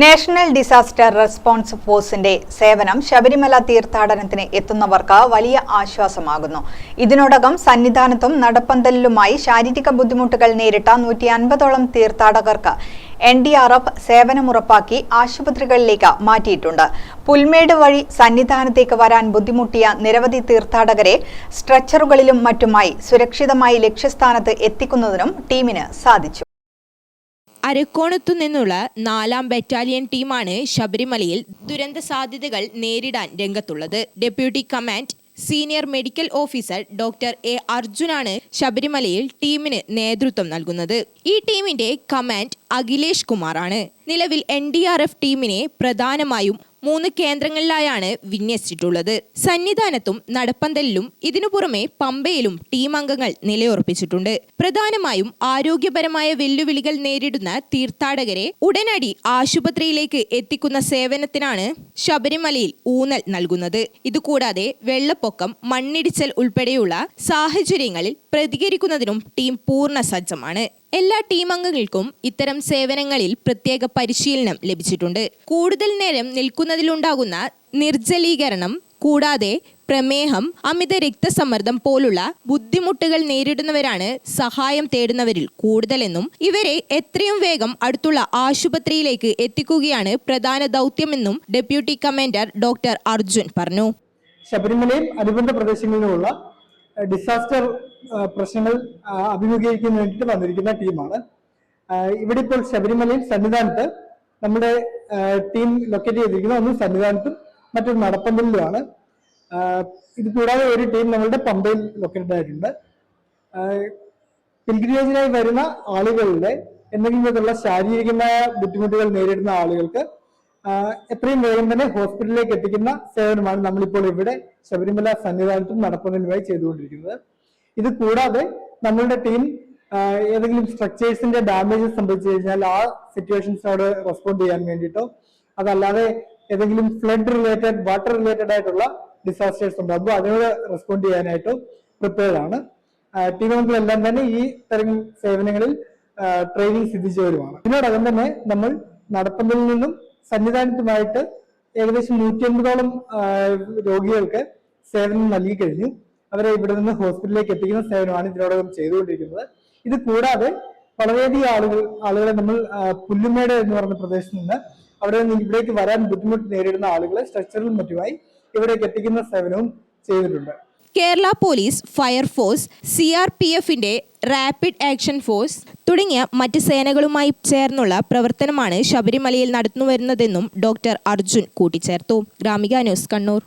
National disaster response ഫോഴ്സിന്റെ സേവനം ശബരിമല തീർത്ഥാടനത്തിന് എത്തുന്നവർക്ക് വലിയ ആശ്വാസമാകുന്നു. ഇതിനോടകം സന്നിധാനത്തും നടപ്പന്തലിലുമായി ശാരീരിക ബുദ്ധിമുട്ടുകൾ നേരിട്ട 150ഓളം തീർത്ഥാടകർക്ക് NDRF സേവനമുറപ്പാക്കി ആശുപത്രികളിലേക്ക് മാറ്റിയിട്ടുണ്ട്. പുൽമേട് വഴി സന്നിധാനത്തേക്ക് വരാൻ ബുദ്ധിമുട്ടിയ നിരവധി തീർത്ഥാടകരെ സ്ട്രെച്ചറുകളിലും മറ്റുമായി സുരക്ഷിതമായി ലക്ഷ്യസ്ഥാനത്ത് എത്തിക്കുന്നതിനും ടീമിന് സാധിച്ചു. അരക്കോണത്തു നിന്നുള്ള 4ാം ബറ്റാലിയൻ ടീമാണ് ശബരിമലയിൽ ദുരന്ത സാധ്യതകൾ നേരിടാൻ രംഗത്തുള്ളത്. Deputy command senior medical officer doctor A. അർജുനാണ് ശബരിമലയിൽ ടീമിന് നേതൃത്വം നൽകുന്നത്. ഈ ടീമിന്റെ കമാൻഡ് അഖിലേഷ് കുമാറാണ്. നിലവിൽ NDRF ടീമിനെ പ്രധാനമായും 3 കേന്ദ്രങ്ങളിലായാണ് വിന്യസിച്ചിട്ടുള്ളത്. സന്നിധാനത്തും നടപ്പന്തലിലും ഇതിനു പുറമെ പമ്പയിലും ടീം അംഗങ്ങൾ നിലയുറപ്പിച്ചിട്ടുണ്ട്. പ്രധാനമായും ആരോഗ്യപരമായ വെല്ലുവിളികൾ നേരിടുന്ന തീർത്ഥാടകരെ ഉടനടി ആശുപത്രിയിലേക്ക് എത്തിക്കുന്ന സേവനത്തിനാണ് ശബരിമലയിൽ ഊന്നൽ നൽകുന്നത്. ഇതുകൂടാതെ വെള്ളപ്പൊക്കം, മണ്ണിടിച്ചൽ ഉൾപ്പെടെയുള്ള സാഹചര്യങ്ങളിൽ പ്രതികരിക്കുന്നതിനും ടീം പൂർണ്ണ സജ്ജമാണ്. എല്ലാ ടീം അംഗങ്ങൾക്കും ഇത്തരം സേവനങ്ങളിൽ പ്രത്യേക പരിശീലനം ലഭിച്ചിട്ടുണ്ട്. കൂടുതൽ നേരം നിൽക്കുന്നതിലുണ്ടാകുന്ന നിർജ്ജലീകരണം കൂടാതെ പ്രമേഹം, അമിത രക്തസമ്മർദ്ദം പോലുള്ള ബുദ്ധിമുട്ടുകൾ നേരിടുന്നവരാണ് സഹായം തേടുന്നവരിൽ കൂടുതലെന്നും ഇവരെ എത്രയും വേഗം അടുത്തുള്ള ആശുപത്രിയിലേക്ക് എത്തിക്കുകയാണ് പ്രധാന ദൗത്യമെന്നും ഡെപ്യൂട്ടി കമാൻഡർ ഡോക്ടർ അർജുൻ പറഞ്ഞു. ശബരിമലയും അനുബന്ധ പ്രദേശങ്ങളിലുമുള്ള ഡിസാസ്റ്റർ പ്രശ്നങ്ങൾ അഭിമുഖീകരിക്കുന്നതിന് വേണ്ടിയിട്ട് വന്നിരിക്കുന്ന ടീമാണ്. ഇവിടെ ഇപ്പോൾ ശബരിമലയിൽ സന്നിധാനത്ത് നമ്മുടെ ടീം ലൊക്കേറ്റ് ചെയ്തിരിക്കുന്നത് ഒന്ന് സന്നിധാനത്തും മറ്റൊരു നടപ്പന്തലിലുമാണ്. ഇത് കൂടാതെ ഒരു ടീം നമ്മളുടെ പമ്പയിൽ ലൊക്കേറ്റഡ് ആയിട്ടുണ്ട്. പിൽഗ്രിമേജിനായി വരുന്ന ആളുകളുടെ എന്തെങ്കിലും വിധത്തിലുള്ള ശാരീരികമായ ബുദ്ധിമുട്ടുകൾ നേരിടുന്ന ആളുകൾക്ക് എത്രയും വേഗം തന്നെ ഹോസ്പിറ്റലിലേക്ക് എത്തിക്കുന്ന സേവനമാണ് നമ്മളിപ്പോൾ ഇവിടെ ശബരിമല സന്നിധാനത്തും നടപ്പന്തലിലുമായി ചെയ്തുകൊണ്ടിരിക്കുന്നത്. ഇത് കൂടാതെ നമ്മളുടെ ടീം ഏതെങ്കിലും സ്ട്രക്ചേഴ്സിന്റെ ഡാമേജ് സംഭവിച്ചു കഴിഞ്ഞാൽ ആ സിറ്റുവേഷൻസിനോട് റെസ്പോണ്ട് ചെയ്യാൻ വേണ്ടിയിട്ടോ അതല്ലാതെ ഏതെങ്കിലും ഫ്ലഡ് റിലേറ്റഡ്, വാട്ടർ റിലേറ്റഡ് ആയിട്ടുള്ള ഡിസാസ്റ്റേഴ്സ് ഉണ്ടാകുമ്പോൾ അതിനോട് റെസ്പോണ്ട് ചെയ്യാനായിട്ടോ പ്രിപ്പയർഡ് ആണ്. ടീം അംഗങ്ങളെല്ലാം തന്നെ ഈ തരം സേവനങ്ങളിൽ ട്രെയിനിങ് സിദ്ധിച്ചവരുമാണ്. ഇതിനോടകം തന്നെ നമ്മൾ നടപ്പന്തലിൽ നിന്നും സന്നിധാനത്തുമായിട്ട് ഏകദേശം 150ഓളം രോഗികൾക്ക് സേവനം നൽകി കഴിഞ്ഞു. അവരെ ഇവിടെ നിന്ന് ഹോസ്പിറ്റലിലേക്ക് എത്തിക്കുന്ന സേവനമാണ് ഇതിനോടകം ചെയ്തുകൊണ്ടിരിക്കുന്നത്. ഇത് കൂടാതെ വളരെയധികം ആളുകളെ നമ്മൾ പുല്ലുമേട് എന്ന് പറയുന്ന പ്രദേശത്ത് നിന്ന് അവിടെ നിന്ന് ഇവിടേക്ക് വരാൻ ബുദ്ധിമുട്ട് നേരിടുന്ന ആളുകളെ സ്ട്രെച്ചറിലും മറ്റുമായി ഇവിടേക്ക് എത്തിക്കുന്ന സേവനവും ചെയ്തിട്ടുണ്ട്. കേരള പോലീസ്, ഫയർഫോഴ്സ്, CRPFന്റെ റാപ്പിഡ് ആക്ഷൻ ഫോഴ്സ് തുടങ്ങിയ മറ്റ് സേനകളുമായി ചേർന്നുള്ള പ്രവർത്തനമാണ് ശബരിമലയിൽ നടന്നുവരുന്നതെന്നും ഡോക്ടർ അർജുൻ കൂട്ടിച്ചേർത്തു. ഗ്രാമിക ന്യൂസ്, കണ്ണൂർ.